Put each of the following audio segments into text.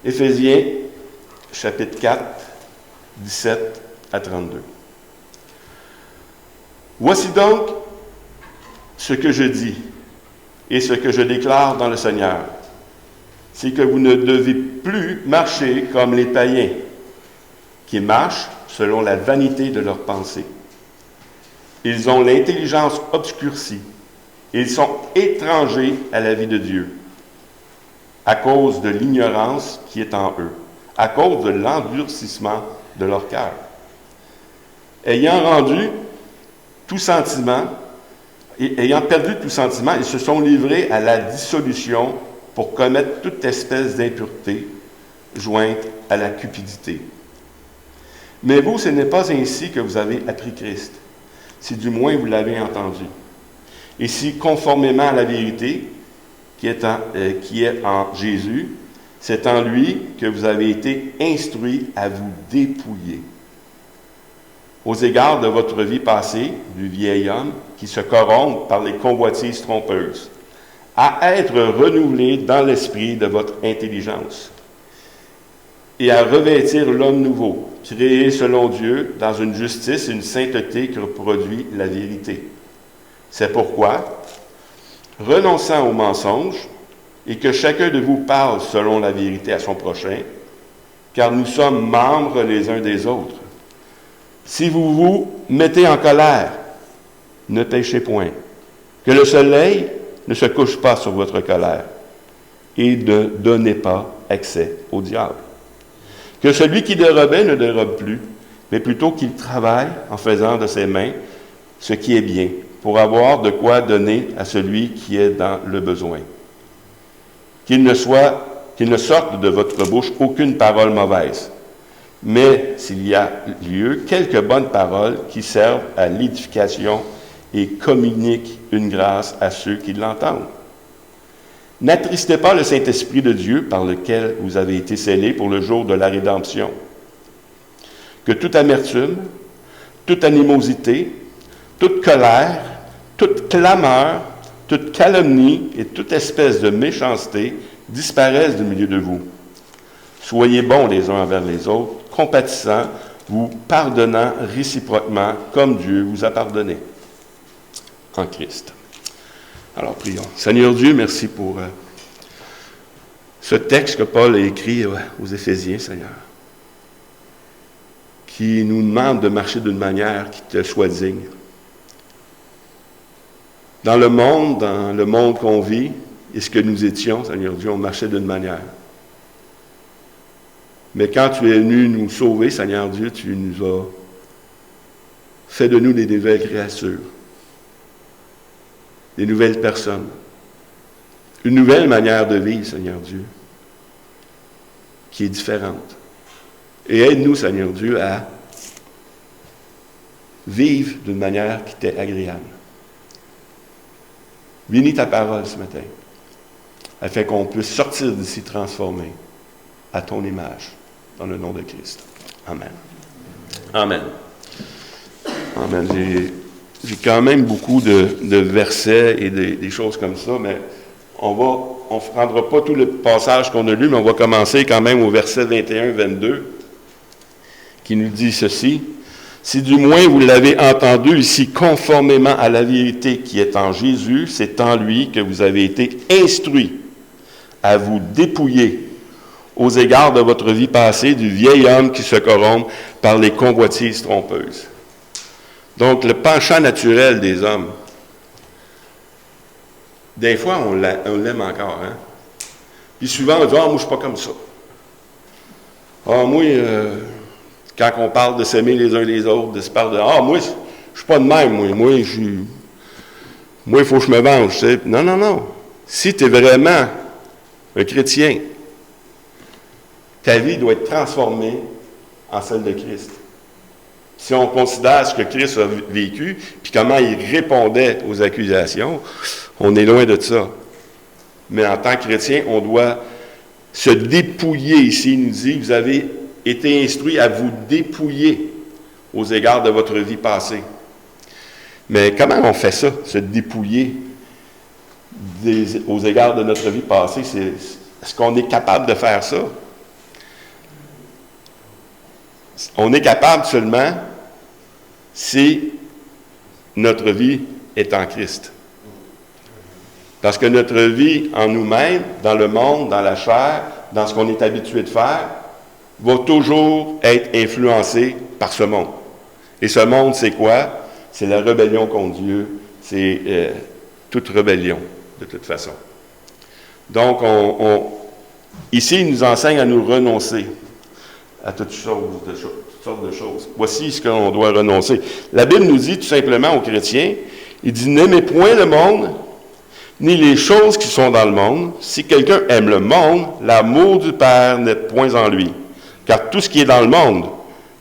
Éphésiens, chapitre 4, 17 à 32. Voici donc ce que je dis et ce que je déclare dans le Seigneur, c'est que vous ne devez plus marcher comme les païens, qui marchent selon la vanité de leurs pensées. Ils ont l'intelligence obscurcie. Ils sont étrangers à la vie de Dieu, à cause de l'ignorance qui est en eux, à cause de l'endurcissement de leur cœur. Ayant perdu tout sentiment, ils se sont livrés à la dissolution pour commettre toute espèce d'impureté jointe à la cupidité. Mais vous, ce n'est pas ainsi que vous avez appris Christ, si du moins vous l'avez entendu. Et si, conformément à la vérité qui est en Jésus, c'est en lui que vous avez été instruits à vous dépouiller. Aux égards de votre vie passée, du vieil homme qui se corrompt par les convoitises trompeuses, à être renouvelé dans l'esprit de votre intelligence et à revêtir l'homme nouveau, créé selon Dieu dans une justice et une sainteté qui reproduit la vérité. C'est pourquoi, renonçant aux mensonges, et que chacun de vous parle selon la vérité à son prochain, car nous sommes membres les uns des autres. Si vous vous mettez en colère, ne péchez point. Que le soleil ne se couche pas sur votre colère, et ne donnez pas accès au diable. Que celui qui dérobait ne dérobe plus, mais plutôt qu'il travaille en faisant de ses mains ce qui est bien, pour avoir de quoi donner à celui qui est dans le besoin. Qu'il ne sorte de votre bouche aucune parole mauvaise, mais s'il y a lieu, quelques bonnes paroles qui servent à l'édification et communiquent une grâce à ceux qui l'entendent. N'attristez pas le Saint-Esprit de Dieu par lequel vous avez été scellés pour le jour de la rédemption. Que toute amertume, toute animosité, toute colère, toute clameur, toute calomnie et toute espèce de méchanceté disparaissent du milieu de vous. Soyez bons les uns envers les autres, compatissants, vous pardonnant réciproquement comme Dieu vous a pardonné en Christ. Alors prions. Seigneur Dieu, merci pour ce texte que Paul a écrit aux Éphésiens, Seigneur, qui nous demande de marcher d'une manière qui te soit digne. Dans le monde qu'on vit, et ce que nous étions, Seigneur Dieu, on marchait d'une manière. Mais quand tu es venu nous sauver, Seigneur Dieu, tu nous as fait de nous des nouvelles créatures, des nouvelles personnes, une nouvelle manière de vivre, Seigneur Dieu, qui est différente. Et aide-nous, Seigneur Dieu, à vivre d'une manière qui t'est agréable. Bénis ta parole ce matin, afin qu'on puisse sortir d'ici transformé à ton image, dans le nom de Christ. Amen. Amen. Amen. J'ai quand même beaucoup de versets et des choses comme ça, mais on ne prendra pas tout le passage qu'on a lu, mais on va commencer quand même au verset 21-22, qui nous dit ceci. Si du moins vous l'avez entendu ici conformément à la vérité qui est en Jésus, c'est en lui que vous avez été instruits à vous dépouiller aux égards de votre vie passée du vieil homme qui se corrompt par les convoitises trompeuses. Donc, le penchant naturel des hommes, des fois, on l'aime encore, hein? Puis souvent, on dit « Ah, moi, je ne suis pas comme ça. Ah, moi, quand on parle de s'aimer les uns les autres, de se parler de « Ah, moi, je ne suis pas de même, moi, il faut que je me venge. » Tu sais. Non, non, non. Si tu es vraiment un chrétien, ta vie doit être transformée en celle de Christ. Si on considère ce que Christ a vécu, puis comment il répondait aux accusations, on est loin de ça. Mais en tant que chrétien, on doit se dépouiller ici. Il nous dit, vous avez été instruits à vous dépouiller aux égards de votre vie passée. Mais comment on fait ça, se dépouiller aux égards de notre vie passée? Est-ce qu'on est capable de faire ça? On est capable seulement si notre vie est en Christ. Parce que notre vie en nous-mêmes, dans le monde, dans la chair, dans ce qu'on est habitué de faire, va toujours être influencée par ce monde. Et ce monde, c'est quoi? C'est la rébellion contre Dieu. C'est toute rébellion, de toute façon. Donc, ici, il nous enseigne à nous renoncer à toutes sortes de choses. Voici ce qu'on doit renoncer. La Bible nous dit tout simplement aux chrétiens, il dit « N'aimez point le monde, ni les choses qui sont dans le monde. Si quelqu'un aime le monde, l'amour du Père n'est point en lui. Car tout ce qui est dans le monde,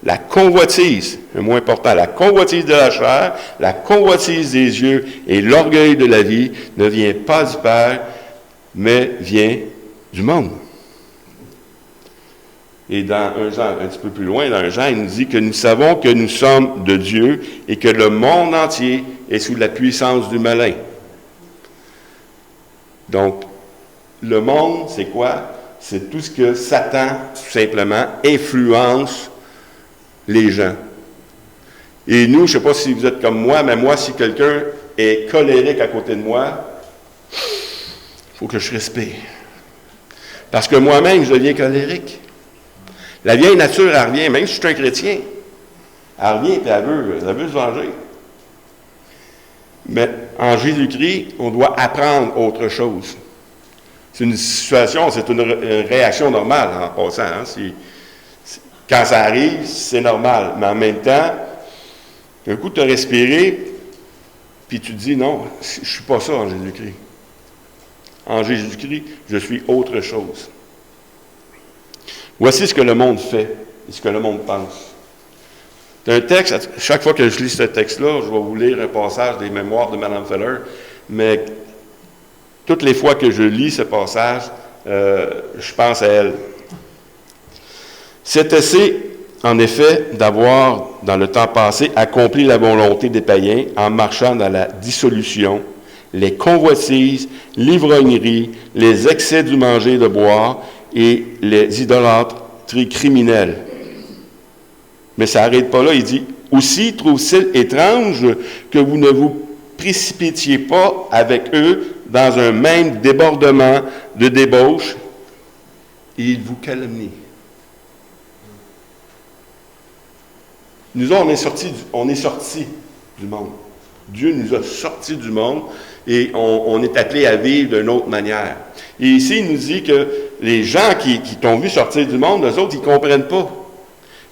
la convoitise, le moins important, la convoitise de la chair, la convoitise des yeux et l'orgueil de la vie ne vient pas du Père, mais vient du monde. » Et dans 1 Jean, un petit peu plus loin, dans 1 Jean, il nous dit que nous savons que nous sommes de Dieu et que le monde entier est sous la puissance du malin. Donc, le monde, c'est quoi? C'est tout ce que Satan, tout simplement, influence les gens. Et nous, je ne sais pas si vous êtes comme moi, mais moi, si quelqu'un est colérique à côté de moi, il faut que je respire. Parce que moi-même, je deviens colérique. La vieille nature, elle revient, même si je suis un chrétien. Elle revient et elle veut se venger. Mais en Jésus-Christ, on doit apprendre autre chose. C'est une situation, c'est une réaction normale en passant. Hein? Quand ça arrive, c'est normal. Mais en même temps, d'un coup, tu as respiré, puis tu te dis, non, je ne suis pas ça en Jésus-Christ. En Jésus-Christ, je suis autre chose. Voici ce que le monde fait et ce que le monde pense. C'est un texte, chaque fois que je lis ce texte-là, je vais vous lire un passage des mémoires de Mme Feller, mais toutes les fois que je lis ce passage, je pense à elle. C'est assez, en effet, d'avoir, dans le temps passé, accompli la volonté des païens en marchant dans la dissolution, les convoitises, l'ivrognerie, les excès du manger et de boire et les idolâtries criminelles. Mais ça n'arrête pas là, il dit « Aussi trouve-t-il étrange que vous ne vous précipitiez pas avec eux dans un même débordement de débauche, et ils vous calomnient. » Nous, on est sortis du monde. Dieu nous a sortis du monde et on est appelé à vivre d'une autre manière. Et ici, il nous dit que les gens qui t'ont vu sortir du monde, eux autres, ils ne comprennent pas.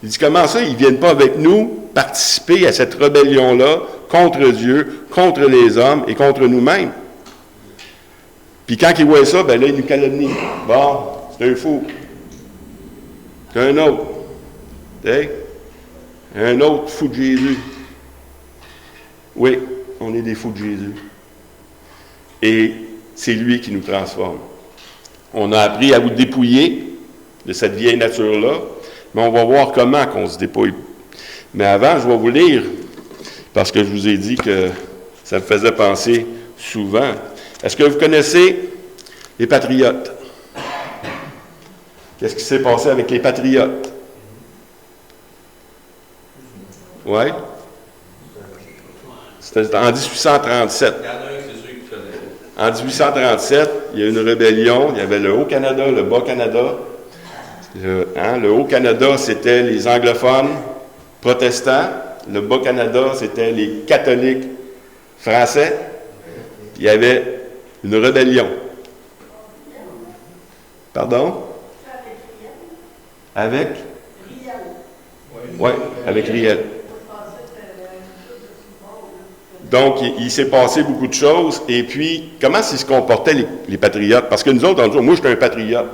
Il dit, comment ça, ils ne viennent pas avec nous participer à cette rébellion-là contre Dieu, contre les hommes et contre nous-mêmes. Puis quand ils voient ça, ben là, ils nous calomnient. Bon, c'est un fou. C'est un autre. T'sais? Un autre fou de Jésus. Oui, on est des fous de Jésus. Et c'est lui qui nous transforme. On a appris à vous dépouiller de cette vieille nature-là, mais on va voir comment qu'on se dépouille. Mais avant, je vais vous lire, parce que je vous ai dit que ça me faisait penser souvent. Est-ce que vous connaissez les patriotes? Qu'est-ce qui s'est passé avec les patriotes? Oui? C'était en 1837. En 1837, il y a eu une rébellion. Il y avait le Haut-Canada, le Bas-Canada. Le Haut-Canada, c'était les anglophones protestants. Le Bas-Canada, c'était les catholiques français. Il y avait une rébellion. Pardon? Avec? Oui, avec Riel. Donc, il s'est passé beaucoup de choses. Et puis, comment se comportaient les patriotes? Parce que nous autres, on dit, moi, je suis un patriote.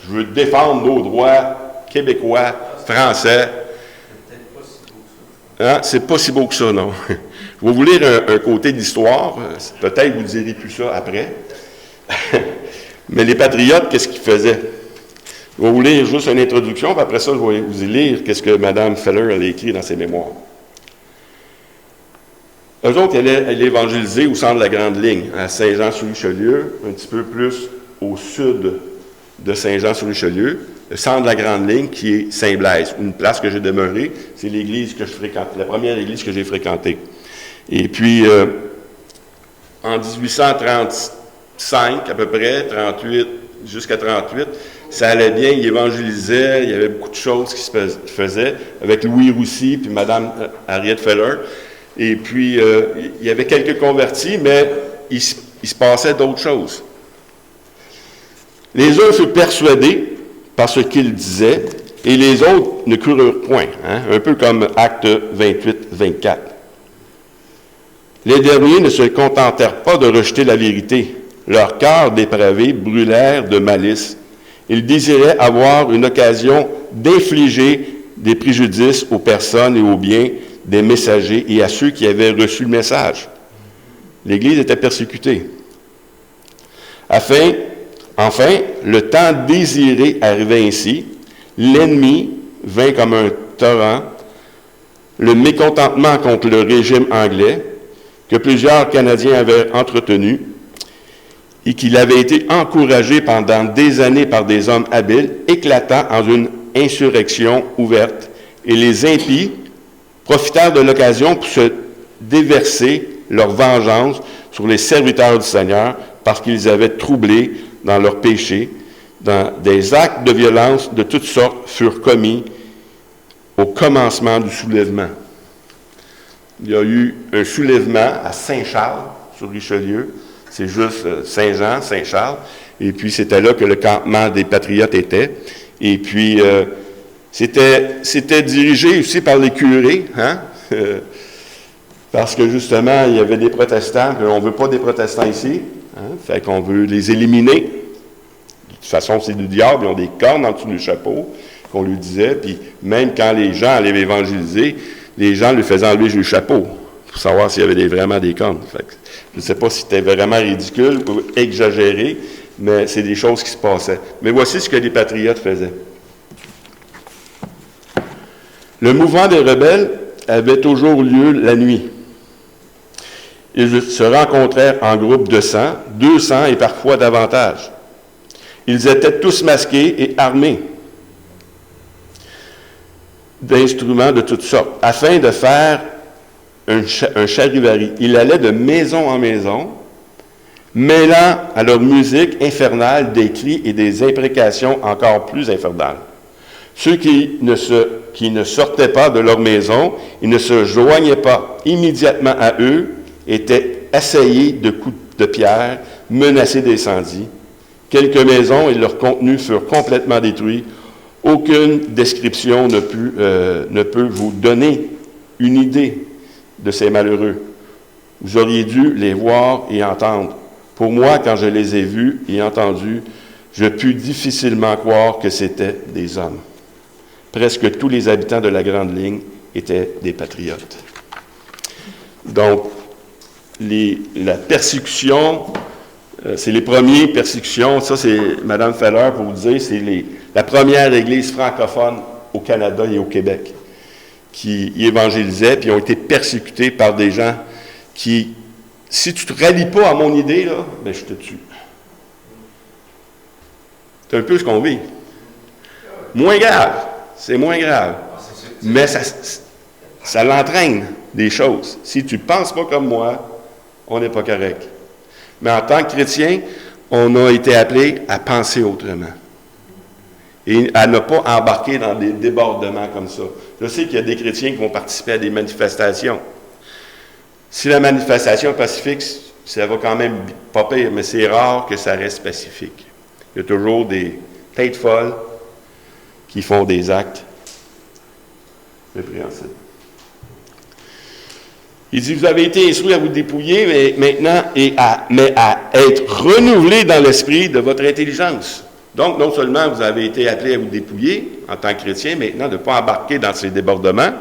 Je veux défendre nos droits québécois, français. Hein? C'est pas si beau que ça, non. Je vais vous lire un côté de l'histoire. Peut-être vous ne direz plus ça après. Mais les patriotes, qu'est-ce qu'ils faisaient? Je vais vous lire juste une introduction, puis après ça, je vais vous lire qu'est-ce que Mme Feller a écrit dans ses mémoires. Eux autres, ils allaient évangéliser au centre de la Grande Ligne, à Saint-Jean-sur-Richelieu, un petit peu plus au sud de Saint-Jean-sur-Richelieu, le centre de la Grande Ligne, qui est Saint-Blaise, une place que j'ai demeurée. C'est l'église que je fréquente, la première église que j'ai fréquentée. Et puis, en 1835, à peu près, 38, jusqu'à 38, ça allait bien, il évangélisait, il y avait beaucoup de choses qui se faisaient avec Louis Roussy puis Mme Harriet Feller. Et puis, il y avait quelques convertis, mais il se passait d'autres choses. Les uns furent persuadés par ce qu'ils disaient, et les autres ne crurent point, hein? Un peu comme Acte 28-24. Les derniers ne se contentèrent pas de rejeter la vérité. Leurs cœurs dépravés brûlèrent de malice. Ils désiraient avoir une occasion d'infliger des préjudices aux personnes et aux biens des messagers et à ceux qui avaient reçu le message. L'Église était persécutée. Enfin, le temps désiré arrivait ainsi. L'ennemi vint comme un torrent. Le mécontentement contre le régime anglais, que plusieurs Canadiens avaient entretenu, et qu'il avait été encouragé pendant des années par des hommes habiles, éclata en une insurrection ouverte. Et les impies profitèrent de l'occasion pour se déverser leur vengeance sur les serviteurs du Seigneur, parce qu'ils avaient troublé dans leurs péchés. Des actes de violence de toutes sortes furent commis au commencement du soulèvement. Il y a eu un soulèvement à Saint-Charles, sur Richelieu. C'est juste Saint-Jean, Saint-Charles. Et puis, c'était là que le campement des Patriotes était. Et puis, c'était dirigé aussi par les curés, hein? Parce que, justement, il y avait des protestants. On ne veut pas des protestants ici. Hein? Fait qu'on veut les éliminer. De toute façon, c'est du diable. Ils ont des cornes en dessous du chapeau, qu'on lui disait. Puis, même quand les gens allaient évangéliser, les gens lui faisaient enlever le chapeau pour savoir s'il y avait vraiment des cornes. Fait que, je ne sais pas si c'était vraiment ridicule ou exagéré, mais c'est des choses qui se passaient. Mais voici ce que les patriotes faisaient. Le mouvement des rebelles avait toujours lieu la nuit. Ils se rencontrèrent en groupe de 100, 200 et parfois davantage. Ils étaient tous masqués et armés d'instruments de toutes sortes, afin de faire un charivari. Ils allaient de maison en maison, mêlant à leur musique infernale des cris et des imprécations encore plus infernales. Ceux qui ne sortaient pas de leur maison et ne se joignaient pas immédiatement à eux étaient assaillis de coups de pierre, menacés d'incendie. Quelques maisons et leurs contenus furent complètement détruits. Aucune description ne peut vous donner une idée de ces malheureux. Vous auriez dû les voir et entendre. Pour moi, quand je les ai vus et entendus, je pus difficilement croire que c'étaient des hommes. Presque tous les habitants de la Grande Ligne étaient des patriotes. Donc, la persécution, c'est les premières persécutions. Ça, c'est Mme Feller, pour vous dire, c'est la première église francophone au Canada et au Québec qui y évangélisaient, puis ont été persécutés par des gens qui, si tu ne te rallies pas à mon idée, là, ben je te tue. C'est un peu ce qu'on vit. Moins grave, c'est moins grave. Mais ça l'entraîne des choses. Si tu ne penses pas comme moi, on n'est pas correct. Mais en tant que chrétien, on a été appelé à penser autrement. Et à ne pas embarquer dans des débordements comme ça. Je sais qu'il y a des chrétiens qui vont participer à des manifestations. Si la manifestation est pacifique, ça va quand même pas pire, mais c'est rare que ça reste pacifique. Il y a toujours des têtes folles qui font des actes répréhensibles. Il dit, vous avez été instruits à vous dépouiller, mais maintenant, mais à être renouvelés dans l'esprit de votre intelligence. Donc, non seulement vous avez été appelés à vous dépouiller en tant que chrétien, maintenant de ne pas embarquer dans ces débordements,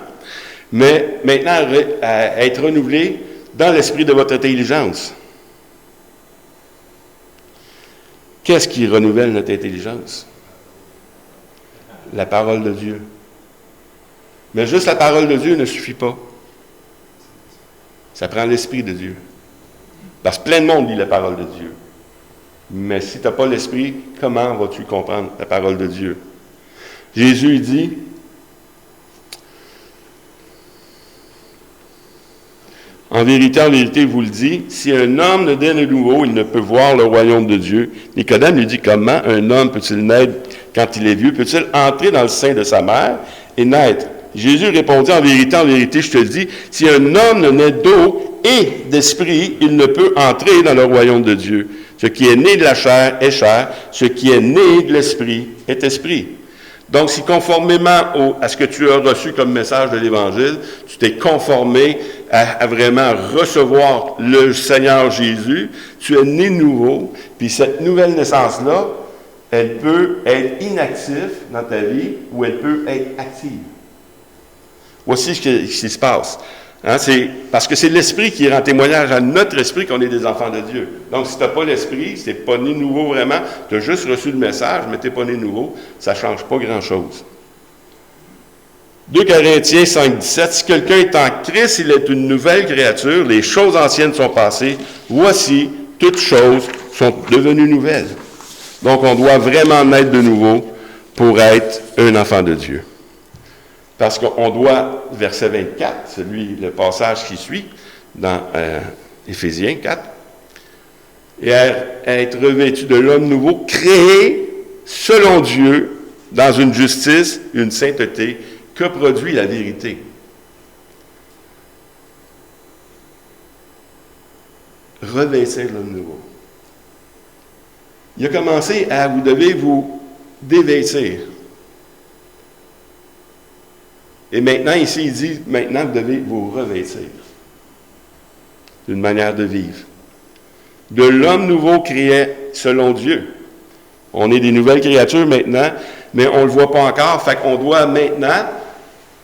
mais maintenant à être renouvelés dans l'esprit de votre intelligence. Qu'est-ce qui renouvelle notre intelligence? La parole de Dieu. Mais juste la parole de Dieu ne suffit pas. Ça prend l'Esprit de Dieu. Parce que plein de monde lit la parole de Dieu. Mais si tu n'as pas l'Esprit, comment vas-tu comprendre la parole de Dieu? Jésus dit, en vérité, vous le dis, si un homme ne naît de nouveau, il ne peut voir le royaume de Dieu. Nicodème lui dit, comment un homme peut-il naître quand il est vieux? Peut-il entrer dans le sein de sa mère et naître? Jésus répondit, en vérité, je te le dis, si un homme ne naît d'eau et d'esprit, il ne peut entrer dans le royaume de Dieu. Ce qui est né de la chair est chair, ce qui est né de l'esprit est esprit. Donc, si conformément à ce que tu as reçu comme message de l'Évangile, tu t'es conformé à vraiment recevoir le Seigneur Jésus, tu es né nouveau, puis cette nouvelle naissance-là, elle peut être inactive dans ta vie ou elle peut être active. Voici ce qui se passe. Hein, c'est parce que c'est l'Esprit qui rend témoignage à notre esprit qu'on est des enfants de Dieu. Donc, si tu n'as pas l'Esprit, si tu n'es pas né nouveau vraiment, tu as juste reçu le message, mais tu n'es pas né nouveau, ça ne change pas grand-chose. 2 Corinthiens 5, 17, si quelqu'un est en Christ, il est une nouvelle créature, les choses anciennes sont passées, voici, toutes choses sont devenues nouvelles. Donc, on doit vraiment naître de nouveau pour être un enfant de Dieu. Parce qu'on doit, verset 24, le passage qui suit, dans Éphésiens 4, et être revêtu de l'homme nouveau, créé selon Dieu, dans une justice, une sainteté, que produit la vérité. Revêtir l'homme nouveau. Il a commencé à, vous devez vous dévêtir. Et maintenant, ici, il dit, maintenant, vous devez vous revêtir d'une manière de vivre. De l'homme nouveau créé selon Dieu. On est des nouvelles créatures maintenant, mais on ne le voit pas encore, fait qu'on doit maintenant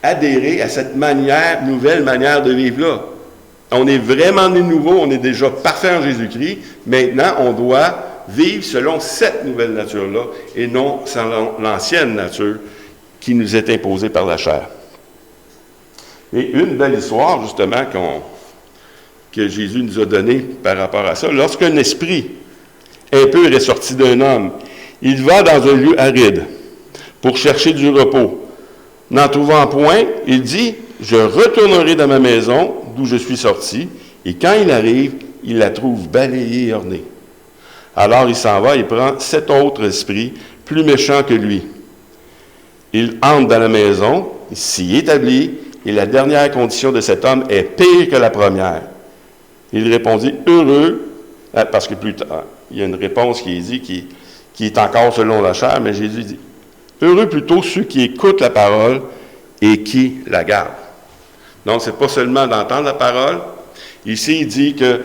adhérer à cette nouvelle manière de vivre-là. On est vraiment né nouveau, on est déjà parfait en Jésus-Christ. Maintenant, on doit vivre selon cette nouvelle nature-là et non selon l'ancienne nature qui nous est imposée par la chair. Et une belle histoire, justement, que Jésus nous a donnée par rapport à ça. Lorsqu'un esprit impur est sorti d'un homme, il va dans un lieu aride pour chercher du repos. N'en trouvant point, il dit, « Je retournerai dans ma maison d'où je suis sorti. » Et quand il arrive, il la trouve balayée et ornée. Alors il s'en va et prend 7 autres esprits, plus méchants que lui. Il entre dans la maison, il s'y établit, et la dernière condition de cet homme est pire que la première. Il répondit, « Heureux, » parce que plus tard, il y a une réponse qui est dit, qui est encore selon la chair, mais Jésus dit, « Heureux plutôt ceux qui écoutent la parole et qui la gardent. » Donc, ce n'est pas seulement d'entendre la parole. Ici, il dit que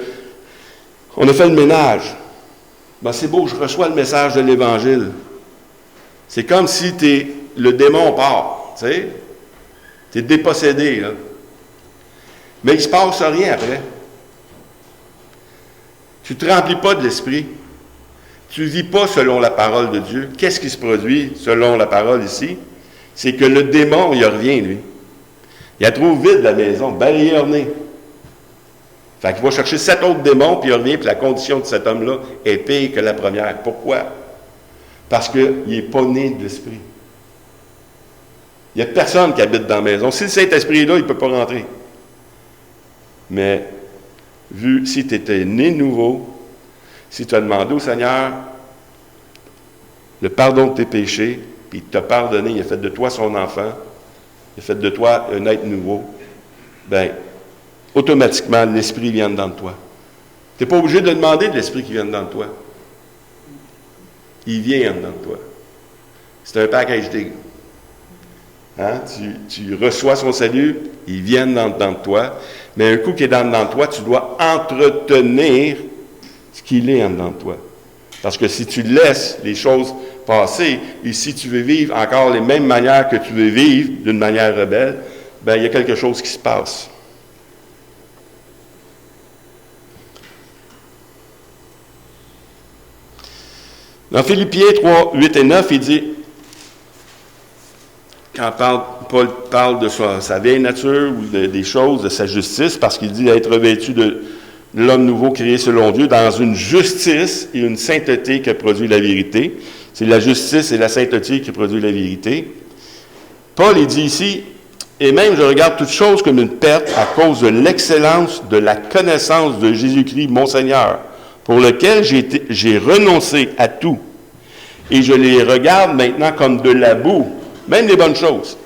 on a fait le ménage. Ben, c'est beau, je reçois le message de l'Évangile. C'est comme si le démon part, tu sais. Tu es dépossédé, là. Mais il ne se passe rien après. Tu ne te remplis pas de l'Esprit. Tu ne vis pas selon la parole de Dieu. Qu'est-ce qui se produit selon la parole ici? C'est que le démon, il revient, lui. Il la trouve vide, la maison, balayée, ornée. Fait qu'il va chercher 7 autres démons, puis il revient, puis la condition de cet homme-là est pire que la première. Pourquoi? Parce qu'il n'est pas né de l'Esprit. Il n'y a personne qui habite dans la maison. Si le Saint-Esprit est là, il ne peut pas rentrer. Mais, si tu étais né nouveau, si tu as demandé au Seigneur le pardon de tes péchés, puis il t'a pardonné, il a fait de toi son enfant, il a fait de toi un être nouveau, bien, automatiquement, l'Esprit vient dedans de toi. Tu n'es pas obligé de demander de l'Esprit qui vient dedans de toi. Il vient dedans de toi. C'est un package deal. Hein? Tu reçois son salut, il vient dedans de toi, mais un coup qu'il est dedans de toi, tu dois entretenir ce qu'il est en dedans de toi. Parce que si tu laisses les choses passer, et si tu veux vivre encore les mêmes manières que tu veux vivre, d'une manière rebelle, bien, il y a quelque chose qui se passe. Dans Philippiens 3, 8 et 9, il dit, quand Paul parle de sa vieille nature ou des choses, de sa justice, parce qu'il dit être revêtu l'homme nouveau créé selon Dieu dans une justice et une sainteté que produit la vérité. C'est la justice et la sainteté qui produit la vérité. Paul, il dit ici, « Et même je regarde toute chose comme une perte à cause de l'excellence de la connaissance de Jésus-Christ, mon Seigneur, pour lequel j'ai renoncé à tout. Et je les regarde maintenant comme de la boue, même les bonnes choses,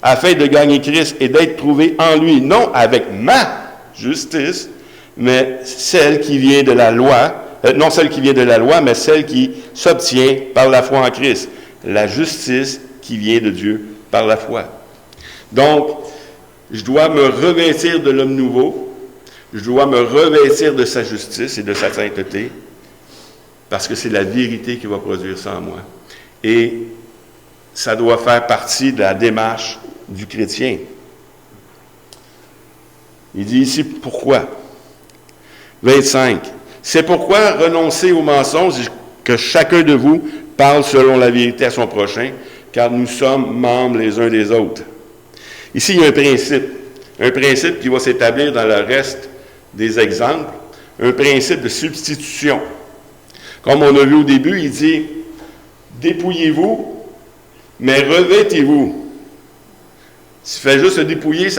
afin de gagner Christ et d'être trouvé en lui, non avec ma justice, mais celle qui vient de la loi, non celle qui vient de la loi, mais celle qui s'obtient par la foi en Christ. La justice qui vient de Dieu par la foi. » Donc, je dois me revêtir de l'homme nouveau, je dois me revêtir de sa justice et de sa sainteté, parce que c'est la vérité qui va produire ça en moi. Et ça doit faire partie de la démarche du chrétien. Il dit ici pourquoi. 25. C'est pourquoi renoncez aux mensonges que chacun de vous parle selon la vérité à son prochain, car nous sommes membres les uns des autres. Ici, il y a un principe qui va s'établir dans le reste des exemples, un principe de substitution. Comme on a vu au début, il dit « Dépouillez-vous, mais revêtez-vous. » Si tu fais juste se dépouiller,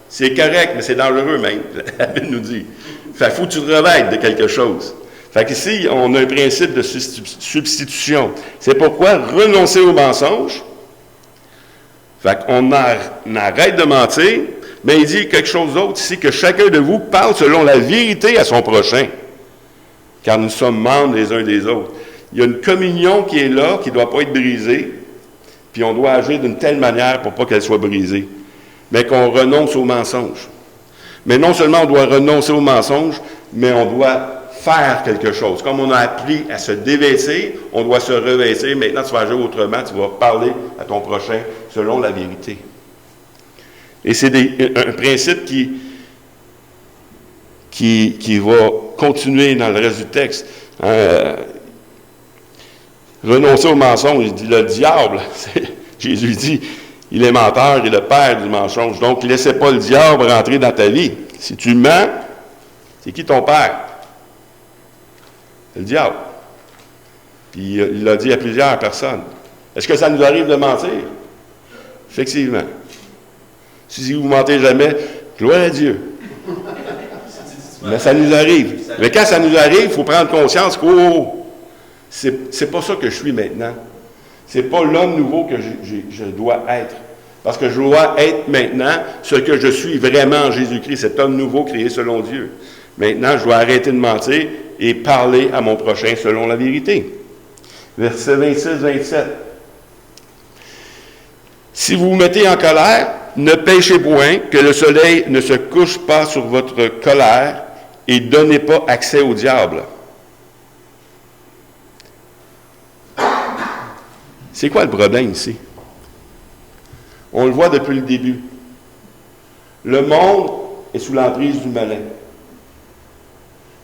c'est correct, mais c'est dangereux même, la Bible nous dit. Fait faut que tu te revêtes de quelque chose. Fait qu'ici, on a un principe de substitution. C'est pourquoi renoncer aux mensonges. Fait qu'on arrête de mentir, mais il dit quelque chose d'autre ici, que chacun de vous parle selon la vérité à son prochain, car nous sommes membres les uns des autres. Il y a une communion qui est là, qui ne doit pas être brisée, puis on doit agir d'une telle manière pour pas qu'elle soit brisée, mais qu'on renonce aux mensonges. Mais non seulement on doit renoncer aux mensonges, mais on doit faire quelque chose. Comme on a appris à se dévêtir, on doit se revêtir. Maintenant, tu vas agir autrement, tu vas parler à ton prochain selon la vérité. Et c'est un principe qui va continuer dans le reste du texte. Renoncer aux mensonges, il dit le diable, Jésus dit, il est menteur et le père du mensonge. Donc, laissez pas le diable rentrer dans ta vie. Si tu mens, c'est qui ton père? C'est le diable. Puis il l'a dit à plusieurs personnes. Est-ce que ça nous arrive de mentir? Effectivement. Si vous ne mentez jamais, gloire à Dieu. Mais ça nous arrive. Mais quand ça nous arrive, il faut prendre conscience que c'est pas ça que je suis maintenant. C'est pas l'homme nouveau que je dois être. Parce que je dois être maintenant ce que je suis vraiment en Jésus-Christ, cet homme nouveau créé selon Dieu. Maintenant, je dois arrêter de mentir et parler à mon prochain selon la vérité. Verset 26-27. Si vous vous mettez en colère, ne péchez point, que le soleil ne se couche pas sur votre colère et donnez pas accès au diable. C'est quoi le problème ici? On le voit depuis le début. Le monde est sous l'emprise du malin.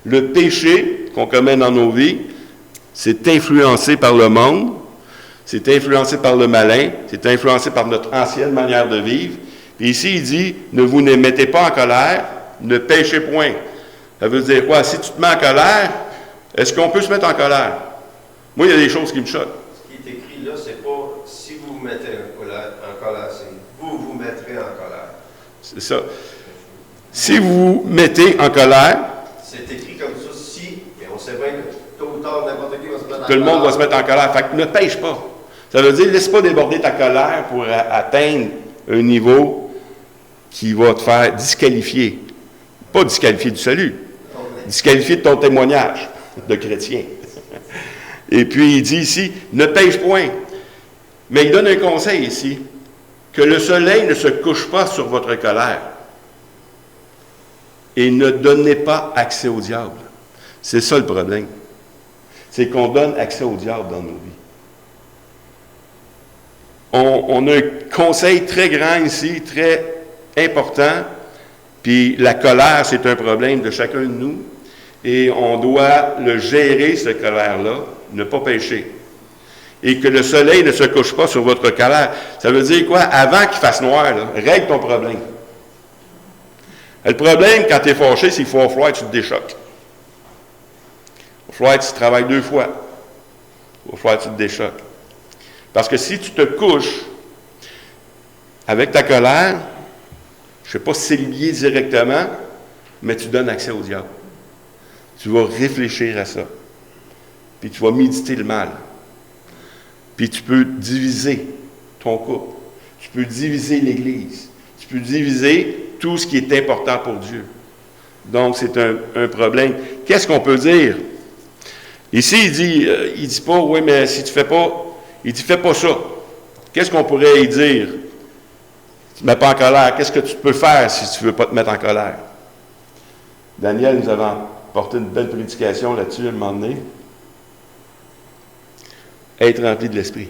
Le péché qu'on commet dans nos vies, c'est influencé par le monde, c'est influencé par le malin, c'est influencé par notre ancienne manière de vivre. Et ici, il dit, ne vous ne mettez pas en colère, ne péchez point. Ça veut dire quoi? Si tu te mets en colère, est-ce qu'on peut se mettre en colère? Moi, il y a des choses qui me choquent. Ce qui est écrit là, c'est pas si vous vous mettez en colère, c'est vous vous mettrez en colère. C'est ça. Si vous vous mettez en colère, c'est écrit comme ça, si, mais on sait bien que tôt ou tard, n'importe qui va se mettre en colère. Tout le monde va se mettre en colère. Fait que ne pêche pas. Ça veut dire, laisse pas déborder ta colère pour atteindre un niveau qui va te faire disqualifier. Pas disqualifier du salut, disqualifier de ton témoignage de chrétien. Et puis, il dit ici, ne pêche point. Mais il donne un conseil ici, que le soleil ne se couche pas sur votre colère. Et ne donnez pas accès au diable. C'est ça le problème. C'est qu'on donne accès au diable dans nos vies. On a un conseil très grand ici, très important. Puis la colère, c'est un problème de chacun de nous. Et on doit le gérer, cette colère-là, ne pas pécher. Et que le soleil ne se couche pas sur votre colère. Ça veut dire quoi? Avant qu'il fasse noir, là, règle ton problème. Le problème, quand tu es fâché, c'est qu'il va falloir que tu te déchoques. Il va falloir que tu travailles 2 fois. Il va falloir que tu te déchoques. Parce que si tu te couches avec ta colère, je ne sais pas si c'est lié directement, mais tu donnes accès au diable. Tu vas réfléchir à ça. Puis tu vas méditer le mal. Puis tu peux diviser ton couple. Tu peux diviser l'Église. Tu peux diviser tout ce qui est important pour Dieu. Donc, c'est un problème. Qu'est-ce qu'on peut dire? Ici, il dit pas, oui, mais si tu fais pas, il dit, fais pas ça. Qu'est-ce qu'on pourrait y dire? Tu ne te mets pas en colère. Qu'est-ce que tu peux faire si tu ne veux pas te mettre en colère? Daniel nous avait apporté une belle prédication là-dessus à un moment donné. Être rempli de l'Esprit.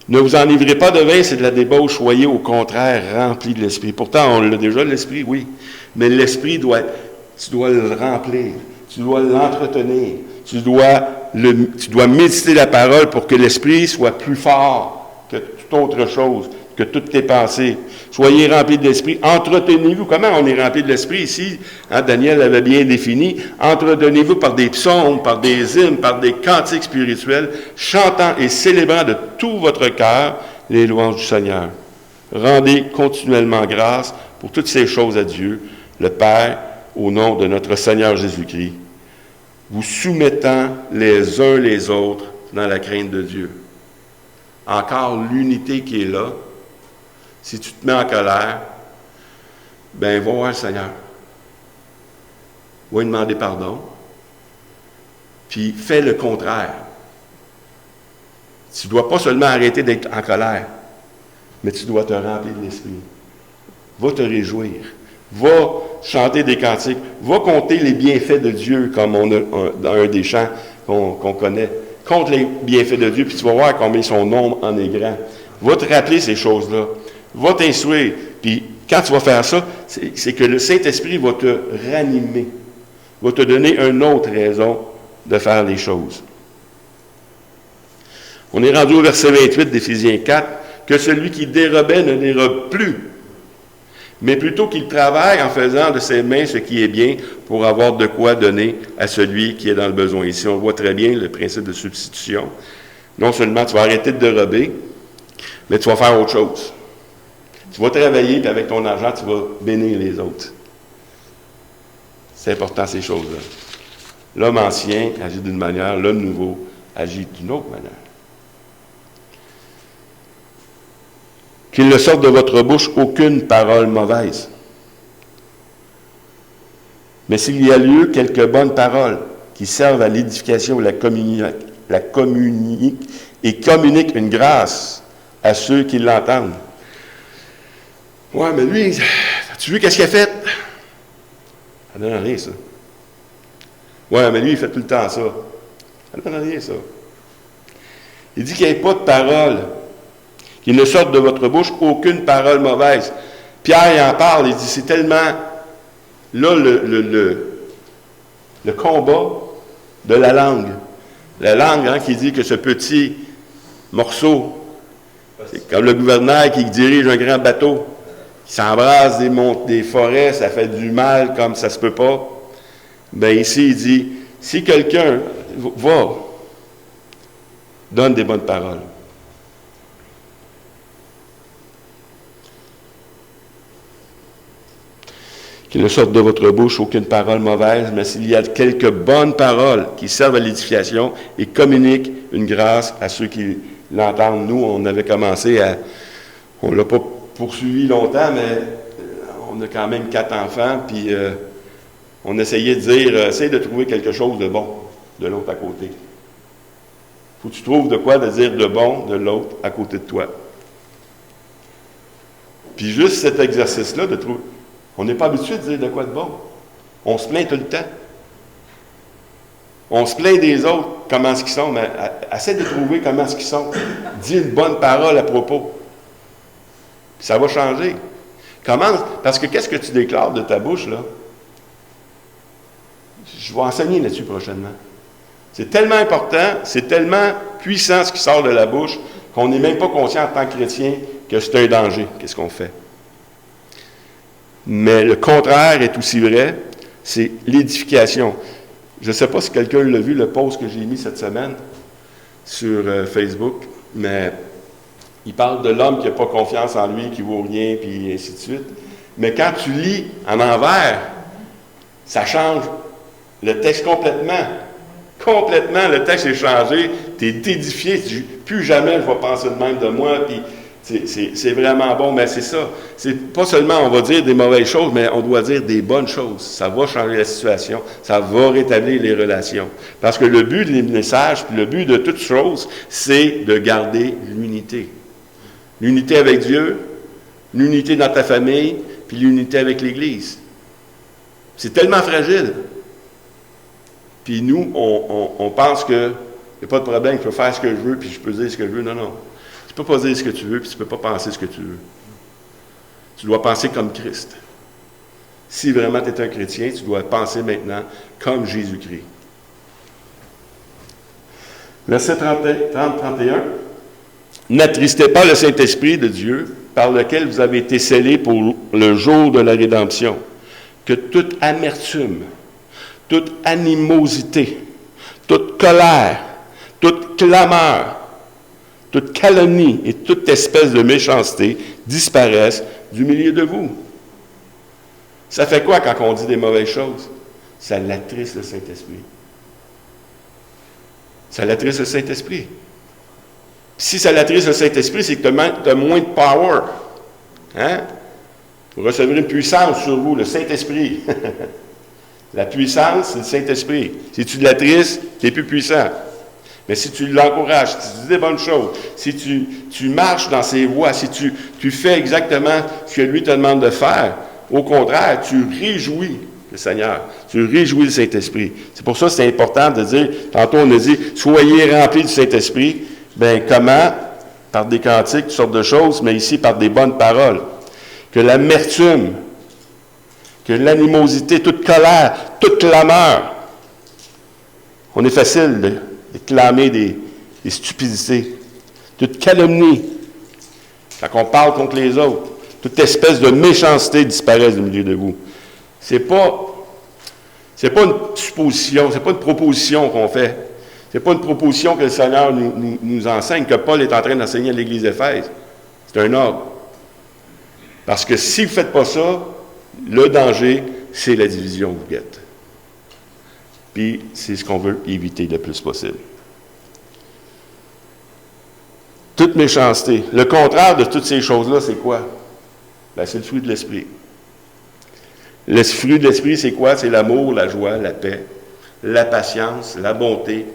Ne vous enivrez pas de vin, c'est de la débauche, soyez au contraire remplis de l'Esprit. Pourtant, on l'a déjà, l'Esprit, oui. Mais l'Esprit, tu dois le remplir, tu dois l'entretenir, tu dois méditer la parole pour que l'Esprit soit plus fort que toute autre chose, que toutes tes pensées. Soyez remplis de l'Esprit. Entretenez-vous. Comment on est rempli de l'Esprit ici? Daniel l'avait bien défini. Entretenez-vous par des psaumes, par des hymnes, par des cantiques spirituels, chantant et célébrant de tout votre cœur les louanges du Seigneur. Rendez continuellement grâce pour toutes ces choses à Dieu, le Père, au nom de notre Seigneur Jésus-Christ, vous soumettant les uns les autres dans la crainte de Dieu. Encore l'unité qui est là. Si tu te mets en colère, ben va voir le Seigneur. Va lui demander pardon. Puis fais le contraire. Tu ne dois pas seulement arrêter d'être en colère, mais tu dois te remplir de l'Esprit. Va te réjouir. Va chanter des cantiques. Va compter les bienfaits de Dieu, comme on a dans un des chants qu'on connaît. Compte les bienfaits de Dieu, puis tu vas voir combien son nombre en est grand. Va te rappeler ces choses-là. Va t'instruire. Puis quand tu vas faire ça, c'est que le Saint-Esprit va te ranimer, va te donner une autre raison de faire les choses. On est rendu au verset 28 d'Éphésiens 4, que celui qui dérobait ne dérobe plus, mais plutôt qu'il travaille en faisant de ses mains ce qui est bien pour avoir de quoi donner à celui qui est dans le besoin. Ici, on voit très bien le principe de substitution. Non seulement tu vas arrêter de dérober, mais tu vas faire autre chose. Tu vas travailler, puis avec ton argent, tu vas bénir les autres. C'est important, ces choses-là. L'homme ancien agit d'une manière, l'homme nouveau agit d'une autre manière. Qu'il ne sorte de votre bouche aucune parole mauvaise. Mais s'il y a lieu, quelques bonnes paroles qui servent à l'édification, la communiquent et communiquent une grâce à ceux qui l'entendent. Ouais, mais lui, as-tu vu qu'est-ce qu'il a fait? Ça donne rien, ça. Ouais, mais lui, il fait tout le temps ça. Ça donne rien, ça. Il dit qu'il n'y ait pas de parole, qu'il ne sorte de votre bouche aucune parole mauvaise. Pierre, il en parle, il dit, c'est tellement, là, le combat de la langue. La langue, qui dit que ce petit morceau, c'est comme le gouverneur qui dirige un grand bateau, qui s'embrasse des forêts, ça fait du mal comme ça se peut pas. Bien ici, il dit, si quelqu'un va, donne des bonnes paroles. Qu'il ne sorte de votre bouche aucune parole mauvaise, mais s'il y a quelques bonnes paroles qui servent à l'édification et communiquent une grâce à ceux qui l'entendent. Nous, on avait commencé on ne l'a pas poursuivi longtemps, mais on a quand même 4 enfants, puis on essayait de dire, essaye de trouver quelque chose de bon de l'autre à côté. Il faut que tu trouves de quoi de dire de bon de l'autre à côté de toi. Puis juste cet exercice-là de trouver... On n'est pas habitué de dire de quoi de bon. On se plaint tout le temps. On se plaint des autres, comment est-ce qu'ils sont, mais essaie de trouver comment est-ce qu'ils sont. Dis une bonne parole à propos. Puis ça va changer. Commence, parce que qu'est-ce que tu déclares de ta bouche, là? Je vais enseigner là-dessus prochainement. C'est tellement important, c'est tellement puissant ce qui sort de la bouche, qu'on n'est même pas conscient en tant que chrétien que c'est un danger. Qu'est-ce qu'on fait? Mais le contraire est aussi vrai, c'est l'édification. Je ne sais pas si quelqu'un l'a vu, le post que j'ai mis cette semaine sur Facebook, mais il parle de l'homme qui n'a pas confiance en lui, qui ne vaut rien, puis ainsi de suite. Mais quand tu lis en envers, ça change le texte complètement. Complètement, le texte est changé. Tu es édifié. Tu dis, plus jamais je vais penser de même de moi. Puis c'est vraiment bon. Mais c'est ça. C'est pas seulement on va dire des mauvaises choses, mais on doit dire des bonnes choses. Ça va changer la situation. Ça va rétablir les relations. Parce que le but des messages, puis le but de toutes choses, c'est de garder l'unité. L'unité avec Dieu, l'unité dans ta famille, puis l'unité avec l'Église. C'est tellement fragile. Puis nous, on pense qu'il n'y a pas de problème, je peux faire ce que je veux, puis je peux dire ce que je veux. Non, non. Tu ne peux pas dire ce que tu veux, puis tu ne peux pas penser ce que tu veux. Tu dois penser comme Christ. Si vraiment tu es un chrétien, tu dois penser maintenant comme Jésus-Christ. Verset 30-31. N'attristez pas le Saint-Esprit de Dieu, par lequel vous avez été scellés pour le jour de la rédemption. Que toute amertume, toute animosité, toute colère, toute clameur, toute calomnie et toute espèce de méchanceté disparaissent du milieu de vous. Ça fait quoi quand on dit des mauvaises choses? Ça l'attriste le Saint-Esprit. Ça l'attriste le Saint-Esprit. Si ça l'attriste le Saint-Esprit, c'est que tu as moins de power. Hein? Vous recevrez une puissance sur vous, le Saint-Esprit. La puissance, c'est le Saint-Esprit. Si tu l'attristes, tu n'es plus puissant. Mais si tu l'encourages, si tu dis des bonnes choses, si tu marches dans ses voies, si tu fais exactement ce que lui te demande de faire, au contraire, tu réjouis le Seigneur. Tu réjouis le Saint-Esprit. C'est pour ça que c'est important de dire, tantôt on a dit, soyez remplis du Saint-Esprit. Bien, comment? Par des cantiques, toutes sortes de choses, mais ici par des bonnes paroles. Que l'amertume, que l'animosité, toute colère, toute clameur. On est facile de clamer des stupidités. Toute calomnie, quand on parle contre les autres, toute espèce de méchanceté disparaisse du milieu de vous. C'est pas une supposition, c'est pas une proposition qu'on fait. C'est pas une proposition que le Seigneur nous enseigne, que Paul est en train d'enseigner à l'Église d'Éphèse. C'est un ordre. Parce que si vous ne faites pas ça, le danger, c'est la division vous guette. Puis, c'est ce qu'on veut éviter le plus possible. Toute méchanceté. Le contraire de toutes ces choses-là, c'est quoi? Ben, c'est le fruit de l'esprit. Le fruit de l'esprit, c'est quoi? C'est l'amour, la joie, la paix, la patience, la bonté,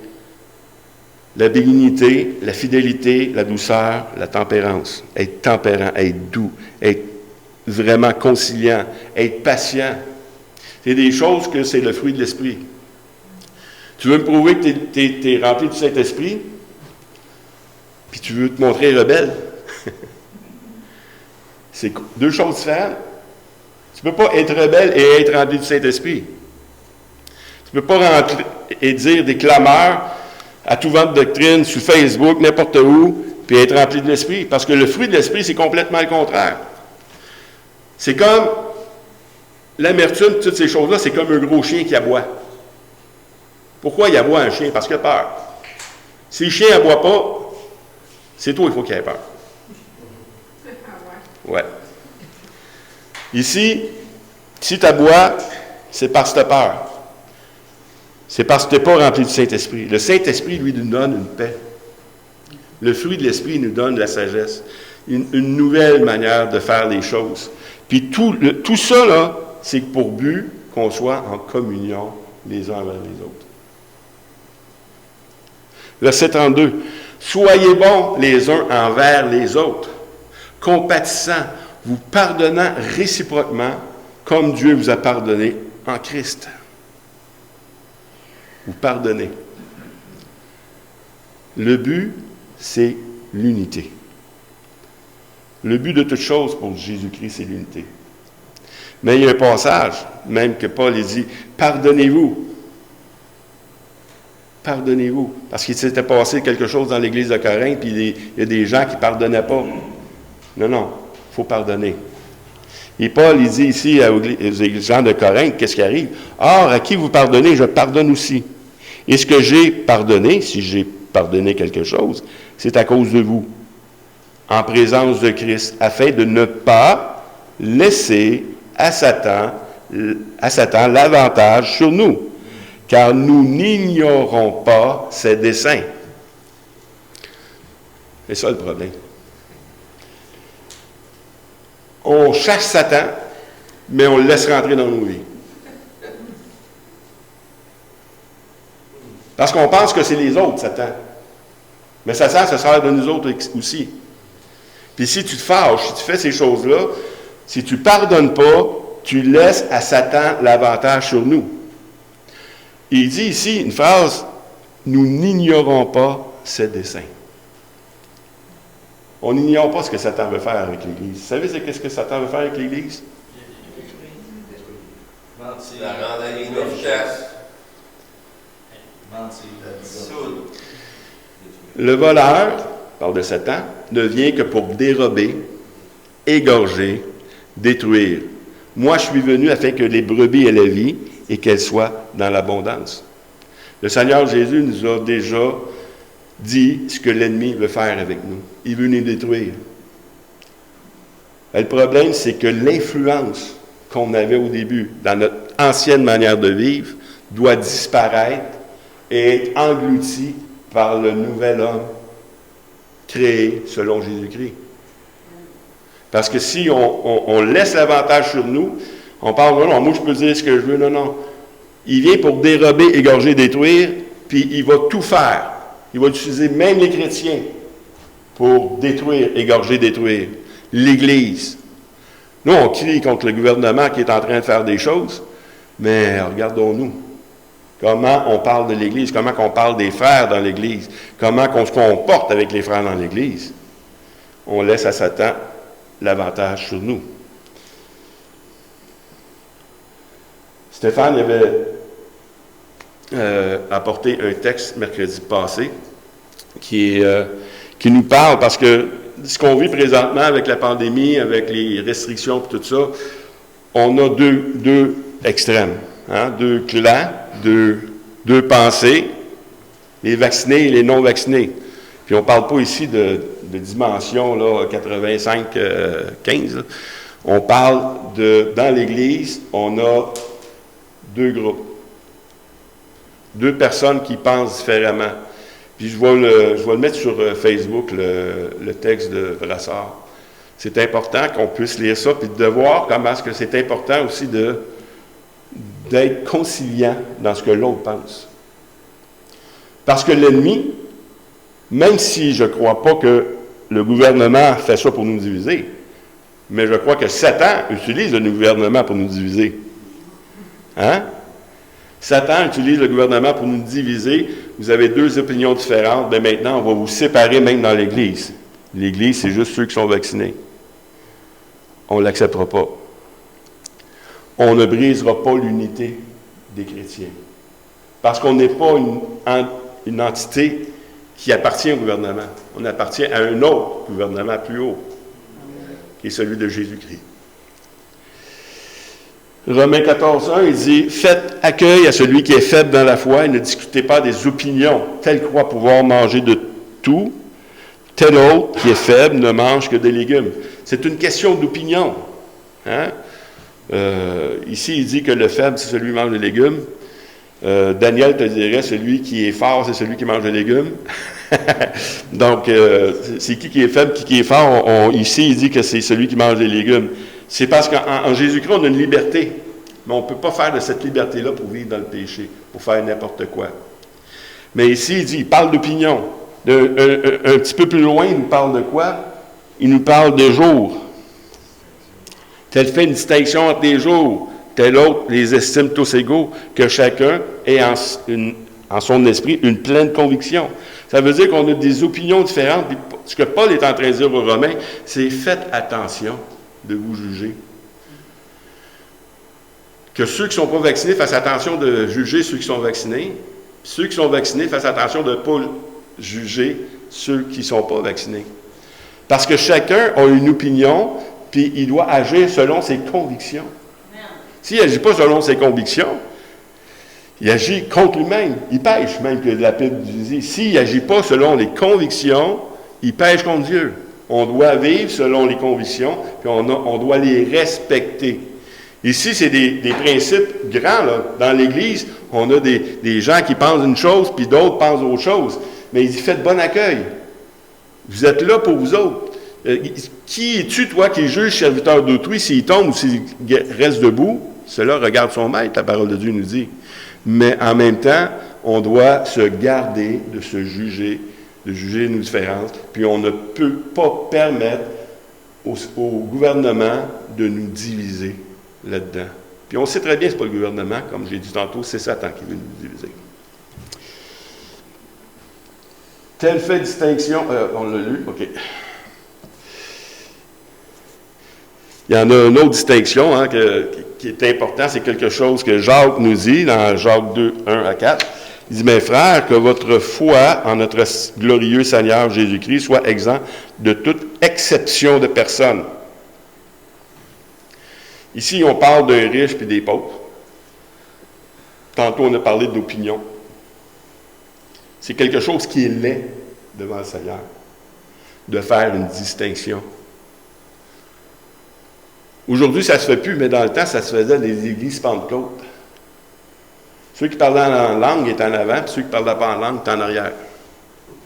la bénignité, la fidélité, la douceur, la tempérance. Être tempérant, être doux, être vraiment conciliant, être patient. C'est des choses que c'est le fruit de l'esprit. Tu veux me prouver que tu es rempli du Saint-Esprit, puis tu veux te montrer rebelle. C'est deux choses différentes. Tu ne peux pas être rebelle et être rempli du Saint-Esprit. Tu ne peux pas rentrer et dire des clameurs à tout vent de doctrine, sur Facebook, n'importe où, puis être rempli de l'Esprit. Parce que le fruit de l'Esprit, c'est complètement le contraire. C'est comme l'amertume, toutes ces choses-là, c'est comme un gros chien qui aboie. Pourquoi il aboie un chien? Parce qu'il a peur. Si le chien n'aboie pas, c'est toi, il faut qu'il ait peur. Ouais. Ici, si tu aboies, c'est parce que tu as peur. C'est parce que tu n'es pas rempli du Saint-Esprit. Le Saint-Esprit, lui, nous donne une paix. Le fruit de l'Esprit nous donne de la sagesse. Une nouvelle manière de faire les choses. Puis tout ça, là, c'est pour but qu'on soit en communion les uns avec les autres. Verset 32. Soyez bons les uns envers les autres, compatissants, vous pardonnant réciproquement, comme Dieu vous a pardonné en Christ. Vous pardonnez. Le but, c'est l'unité. Le but de toute chose pour Jésus-Christ, c'est l'unité. Mais il y a un passage, même que Paul dit, pardonnez-vous. Pardonnez-vous. Parce qu'il s'était passé quelque chose dans l'Église de Corinthe, puis il y a des gens qui ne pardonnaient pas. Non, il faut pardonner. Et Paul, il dit ici aux gens de Corinthe, qu'est-ce qui arrive? Or, à qui vous pardonnez, je pardonne aussi. Et ce que j'ai pardonné, si j'ai pardonné quelque chose, c'est à cause de vous, en présence de Christ, afin de ne pas laisser à Satan l'avantage sur nous, car nous n'ignorons pas ses desseins. C'est ça le problème. On chasse Satan, mais on le laisse rentrer dans nos vies. Parce qu'on pense que c'est les autres, Satan. Mais Satan se sert de nous autres aussi. Puis si tu te fâches, si tu fais ces choses-là, si tu ne pardonnes pas, tu laisses à Satan l'avantage sur nous. Il dit ici une phrase, « Nous n'ignorons pas ses desseins ». On n'ignore pas ce que Satan veut faire avec l'Église. Vous savez qu'est-ce que Satan veut faire avec l'Église? Mentir. La rendre inefficace. Le voleur, parle de Satan, ne vient que pour dérober, égorger, détruire. Moi, je suis venu afin que les brebis aient la vie et qu'elles soient dans l'abondance. Le Seigneur Jésus nous a déjà dit ce que l'ennemi veut faire avec nous. Il veut nous détruire. Et le problème, c'est que l'influence qu'on avait au début dans notre ancienne manière de vivre doit disparaître et être engloutie par le nouvel homme créé selon Jésus-Christ. Parce que si on laisse l'avantage sur nous, on parle, non, moi je peux dire ce que je veux, non. Il vient pour dérober, égorger, détruire, puis il va tout faire. Il va utiliser même les chrétiens pour détruire, égorger, détruire. L'Église. Nous, on crie contre le gouvernement qui est en train de faire des choses, mais regardons-nous. Comment on parle de l'Église, comment on parle des frères dans l'Église, comment on se comporte avec les frères dans l'Église. On laisse à Satan l'avantage sur nous. Stéphane avait apporté un texte mercredi passé qui nous parle, parce que ce qu'on vit présentement avec la pandémie, avec les restrictions et tout ça, on a deux extrêmes, deux clans, deux pensées, les vaccinés et les non-vaccinés. Puis on ne parle pas ici de dimension là, 85-15. On parle dans l'Église, on a deux groupes. Deux personnes qui pensent différemment. Puis je vais le mettre sur Facebook, le texte de Brassard. C'est important qu'on puisse lire ça, puis de voir comment est-ce que c'est important aussi d'être conciliant dans ce que l'autre pense. Parce que l'ennemi, même si je ne crois pas que le gouvernement fait ça pour nous diviser, mais je crois que Satan utilise le gouvernement pour nous diviser. Satan utilise le gouvernement pour nous diviser. Vous avez deux opinions différentes, mais maintenant, on va vous séparer même dans l'Église. L'Église, c'est juste ceux qui sont vaccinés. On ne l'acceptera pas. On ne brisera pas l'unité des chrétiens. Parce qu'on n'est pas une entité qui appartient au gouvernement. On appartient à un autre gouvernement plus haut, qui est celui de Jésus-Christ. Romains 14:1, il dit « Faites accueil à celui qui est faible dans la foi et ne discutez pas des opinions. Tel croit pouvoir manger de tout, tel autre qui est faible ne mange que des légumes. » C'est une question d'opinion. Ici, il dit que le faible, c'est celui qui mange des légumes. Daniel te dirait, celui qui est fort, c'est celui qui mange des légumes. Donc, c'est qui est faible, qui est fort. Ici, il dit que c'est celui qui mange des légumes. C'est parce qu'en Jésus-Christ, on a une liberté. Mais on ne peut pas faire de cette liberté-là pour vivre dans le péché, pour faire n'importe quoi. Mais ici, il parle d'opinion. Un petit peu plus loin, il nous parle de quoi? Il nous parle de jours. Tel fait une distinction entre les jours, tel autre les estime tous égaux, que chacun ait en son esprit une pleine conviction. Ça veut dire qu'on a des opinions différentes. Puis ce que Paul est en train de dire aux Romains, c'est faites attention de vous juger. Que ceux qui ne sont pas vaccinés fassent attention de juger ceux qui sont vaccinés. Ceux qui sont vaccinés fassent attention de ne pas juger ceux qui ne sont pas vaccinés. Parce que chacun a une opinion, puis il doit agir selon ses convictions. S'il n'agit pas selon ses convictions, il agit contre lui-même. Il pêche, même que la Bible dit. S'il n'agit pas selon les convictions, il pêche contre Dieu. On doit vivre selon les convictions, puis on doit les respecter. Ici, c'est des principes grands. Là. Dans l'Église, on a des gens qui pensent une chose, puis d'autres pensent autre chose. Mais il dit, faites bon accueil. Vous êtes là pour vous autres. Qui es-tu, toi, qui juge serviteur d'autrui, s'il tombe ou s'il reste debout? Cela regarde son maître, la parole de Dieu nous dit. Mais en même temps, on doit se garder de se juger, de juger nos différences, puis on ne peut pas permettre au gouvernement de nous diviser là-dedans. Puis on sait très bien que ce n'est pas le gouvernement, comme j'ai dit tantôt, c'est Satan qui veut nous diviser. Telle fait distinction, on l'a lu, OK. Il y en a une autre distinction qui est importante, c'est quelque chose que Jacques nous dit dans Jacques 2, 1 à 4. Il dit, mes frères, que votre foi en notre glorieux Seigneur Jésus-Christ soit exempt de toute exception de personne. Ici, on parle d'un riche et des pauvres. Tantôt, on a parlé d'opinion. C'est quelque chose qui est laid devant le Seigneur, de faire une distinction. Aujourd'hui, ça ne se fait plus, mais dans le temps, ça se faisait des églises Pentecôte. Ceux qui parlaient en langue étaient en avant, puis ceux qui ne parlaient pas en langue étaient en arrière.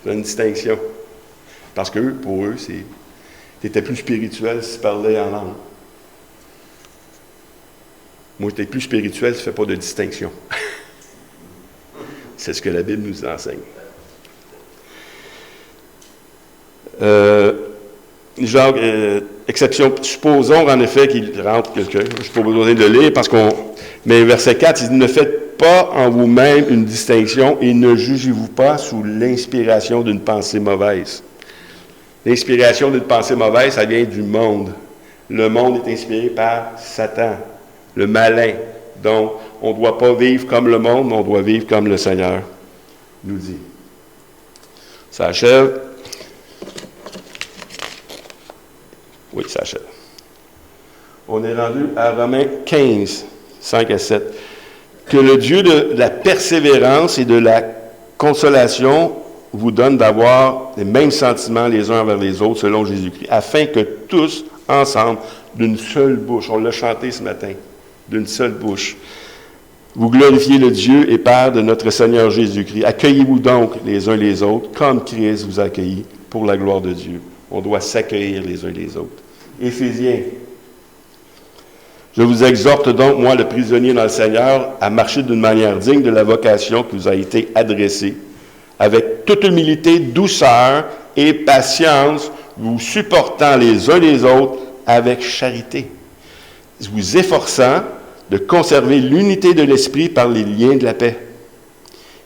C'est une distinction. Parce que pour eux, c'était plus spirituel si tu parlais en langue. Moi, j'étais plus spirituel si tu ne fais pas de distinction. C'est ce que la Bible nous enseigne. Genre, exception, supposons en effet qu'il rentre quelqu'un. Je n'ai pas besoin de le lire parce mais verset 4, il dit, ne faites pas en vous-même une distinction et ne jugez-vous pas sous l'inspiration d'une pensée mauvaise. L'inspiration d'une pensée mauvaise, ça vient du monde. Le monde est inspiré par Satan, le malin. Donc, on ne doit pas vivre comme le monde, mais on doit vivre comme le Seigneur nous dit. Ça achève. Oui, ça achève. On est rendu à Romains 15, 5 à 7. Que le Dieu de la persévérance et de la consolation vous donne d'avoir les mêmes sentiments les uns envers les autres selon Jésus-Christ, afin que tous, ensemble, d'une seule bouche, on l'a chanté ce matin, d'une seule bouche, vous glorifiez le Dieu et Père de notre Seigneur Jésus-Christ. Accueillez-vous donc les uns les autres, comme Christ vous a accueillis pour la gloire de Dieu. On doit s'accueillir les uns les autres. Éphésiens. Je vous exhorte donc, moi, le prisonnier dans le Seigneur, à marcher d'une manière digne de la vocation qui vous a été adressée, avec toute humilité, douceur et patience, vous supportant les uns les autres avec charité, vous efforçant de conserver l'unité de l'esprit par les liens de la paix.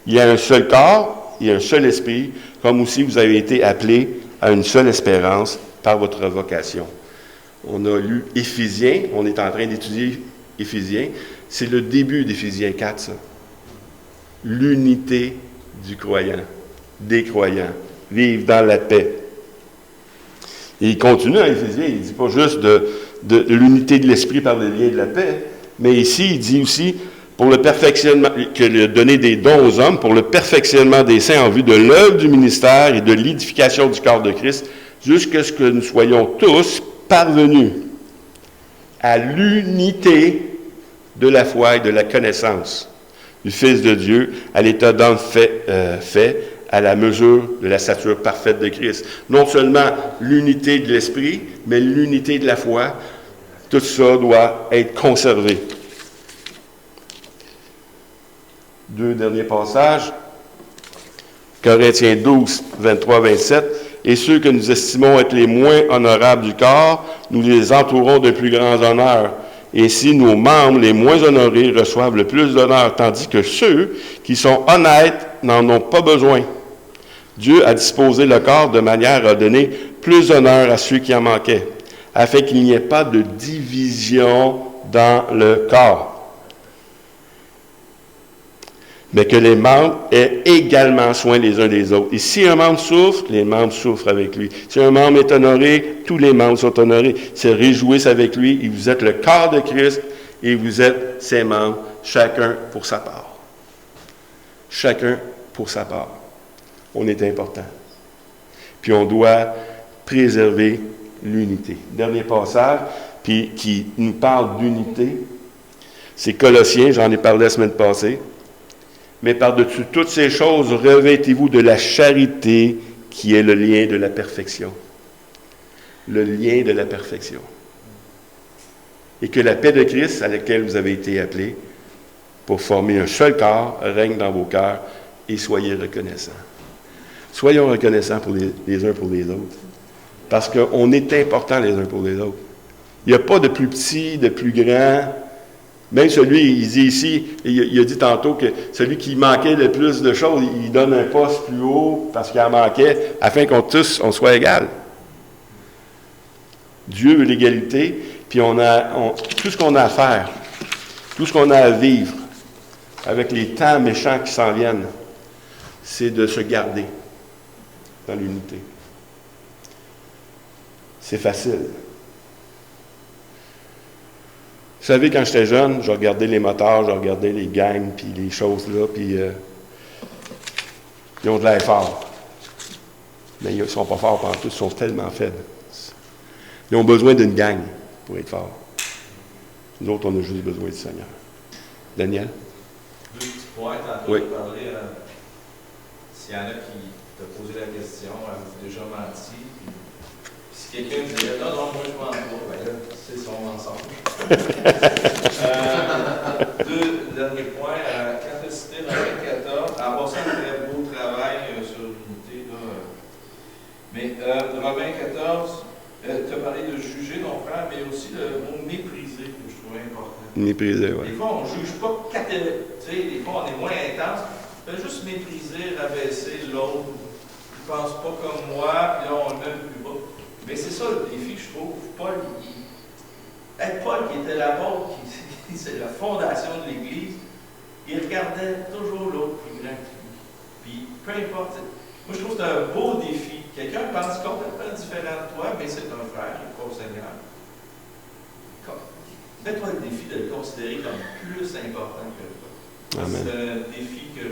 Il y a un seul corps, il y a un seul esprit, comme aussi vous avez été appelés à une seule espérance par votre vocation. On a lu Éphésiens, on est en train d'étudier Éphésiens. C'est le début d'Éphésiens 4, ça. L'unité du croyant, des croyants, vivre dans la paix. Et il continue à Éphésiens, il ne dit pas juste de l'unité de l'esprit par les liens de la paix, mais ici, il dit aussi, pour le perfectionnement, qu'il a donné des dons aux hommes, pour le perfectionnement des saints en vue de l'œuvre du ministère et de l'édification du corps de Christ, jusqu'à ce que nous soyons tous parvenus à l'unité de la foi et de la connaissance du Fils de Dieu, à l'état d'homme fait à la mesure de la stature parfaite de Christ. Non seulement l'unité de l'esprit, mais l'unité de la foi. Tout ça doit être conservé. Deux derniers passages. Corinthiens 12, 23-27. Et ceux que nous estimons être les moins honorables du corps, nous les entourons de plus grands honneurs. Ainsi, nos membres les moins honorés reçoivent le plus d'honneur, tandis que ceux qui sont honnêtes n'en ont pas besoin. Dieu a disposé le corps de manière à donner plus d'honneur à ceux qui en manquaient, afin qu'il n'y ait pas de division dans le corps. mais que les membres aient également soin les uns des autres. Et si un membre souffre, les membres souffrent avec lui. Si un membre est honoré, tous les membres sont honorés. Se réjouissent avec lui, et vous êtes le corps de Christ, et vous êtes ses membres, chacun pour sa part. Chacun pour sa part. On est important. Puis on doit préserver l'unité. Dernier passage, puis qui nous parle d'unité, c'est Colossiens, j'en ai parlé la semaine passée. Mais par-dessus toutes ces choses, revêtez-vous de la charité qui est le lien de la perfection. Le lien de la perfection. Et que la paix de Christ, à laquelle vous avez été appelés, pour former un seul corps, règne dans vos cœurs et soyez reconnaissants. Soyons reconnaissants pour les uns pour les autres. Parce qu'on est importants les uns pour les autres. Il n'y a pas de plus petit, de plus grand. Même celui, il dit ici, il a dit tantôt que celui qui manquait le plus de choses, il donne un poste plus haut parce qu'il en manquait, afin qu'on tous, on soit égal. Dieu veut l'égalité, puis tout ce qu'on a à faire, tout ce qu'on a à vivre, avec les temps méchants qui s'en viennent, c'est de se garder dans l'unité. C'est facile. Vous savez, quand j'étais jeune, je regardais les moteurs, je regardais les gangs, puis les choses là, puis ils ont de l'air forts. Mais ils ne sont pas forts pendant tout, ils sont tellement faibles. Ils ont besoin d'une gang pour être forts. Nous autres, on a juste besoin du Seigneur. Daniel? Deux petits points, tantôt, de parler, s'il y en a qui t'ont posé la question, avez-vous déjà menti? Si quelqu'un disait, non, moi je mens pas, ben là, c'est son mensonge. Deux derniers points. Quand tu as cité Romains 14, en passant un très beau travail sur l'unité, mais Romains 14, tu as parlé de juger ton frère, mais aussi le mot mépriser, que je trouvais important. Mépriser, oui. Des fois, on ne juge pas catégoriquement, tu sais, des fois, on est moins intense. On peut juste mépriser, rabaisser l'autre. Il ne pense pas comme moi, puis là, on le met plus bas. Mais c'est ça le défi que je trouve. Paul, qui était l'apôtre, c'est la fondation de l'Église, il regardait toujours l'autre plus grand que lui. Puis, peu importe. Moi, je trouve que c'est un beau défi. Quelqu'un pense complètement différent de toi, mais c'est un frère, il est au Seigneur. Fais-toi le défi de le considérer comme plus important que toi. Amen. C'est un défi que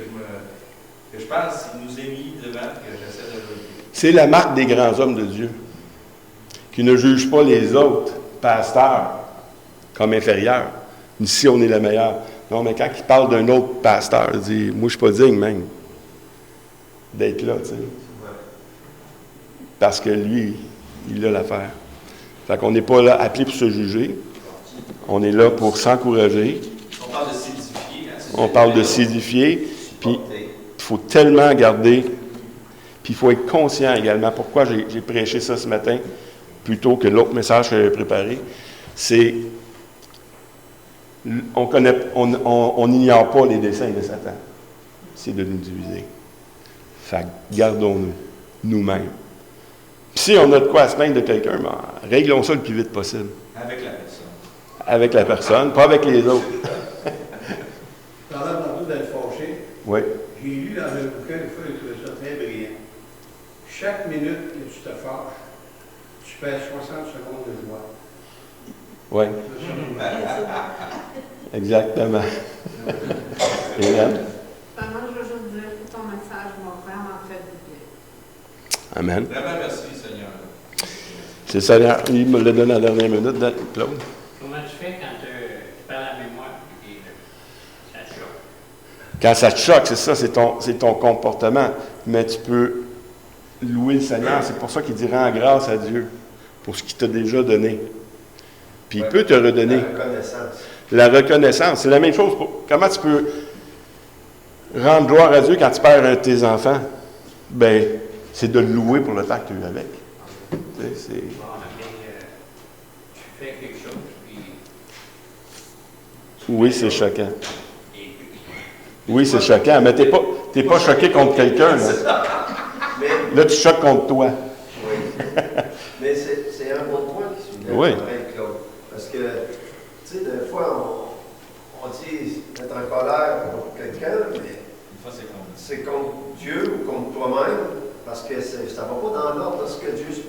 je pense qu'il nous est mis devant, que j'essaie de relever. C'est la marque des grands hommes de Dieu, qui ne jugent pas les autres pasteurs comme inférieurs. Ici, on est le meilleur. Non, mais quand il parle d'un autre pasteur, il dit, moi, je ne suis pas digne même d'être là, tu sais. Parce que lui, il a l'affaire. Fait qu'on n'est pas là appelé pour se juger. On est là pour s'encourager. On parle de s'édifier. On parle de s'édifier. Puis, il faut tellement garder. Puis, il faut être conscient également. Pourquoi j'ai prêché ça ce matin, plutôt que l'autre message que j'avais préparé. C'est, on n'ignore pas les desseins de Satan. C'est de nous diviser. Fait que gardons-nous, nous-mêmes. Puis si on a de quoi à se plaindre de quelqu'un, ben, réglons ça le plus vite possible. Avec la personne. Avec la personne, pas avec les autres. Pendant tantôt d'être fâché, Oui. j'ai lu dans un bouquin, une fois, j'ai trouvé ça très brillant. Chaque minute que tu te fâches, tu perds 60 secondes de joie. Oui. Exactement. Hélène? Moi, je veux juste dire que ton message m'a vraiment fait du bien. Amen. Vraiment, merci, Seigneur. C'est le Seigneur. Il me l'a donné à la dernière minute, Claude. Comment tu fais quand tu perds la mémoire et ça te choque? Quand ça te choque, c'est ça, c'est ton comportement. Mais tu peux louer le Seigneur. C'est pour ça qu'il dit rends grâce à Dieu pour ce qu'il t'a déjà donné. Puis il peut te redonner. La reconnaissance. La reconnaissance. C'est la même chose. Comment tu peux rendre gloire à Dieu quand tu perds un de tes enfants? Bien, c'est de le louer pour le temps que tu as eu avec. Tu sais, c'est... Bon, mais tu fais quelque chose, puis... Oui, c'est choquant. Oui, c'est choquant, mais t'es pas choqué contre quelqu'un, là. Mais, Là, tu choques contre toi. oui. Mais c'est un bon point qui suit Oui. avec Claude. Parce que, tu sais, des fois, on dit être en colère contre quelqu'un, mais Des fois, c'est contre. C'est contre Dieu ou contre toi-même, parce que ça ne va pas dans l'ordre de ce que Dieu se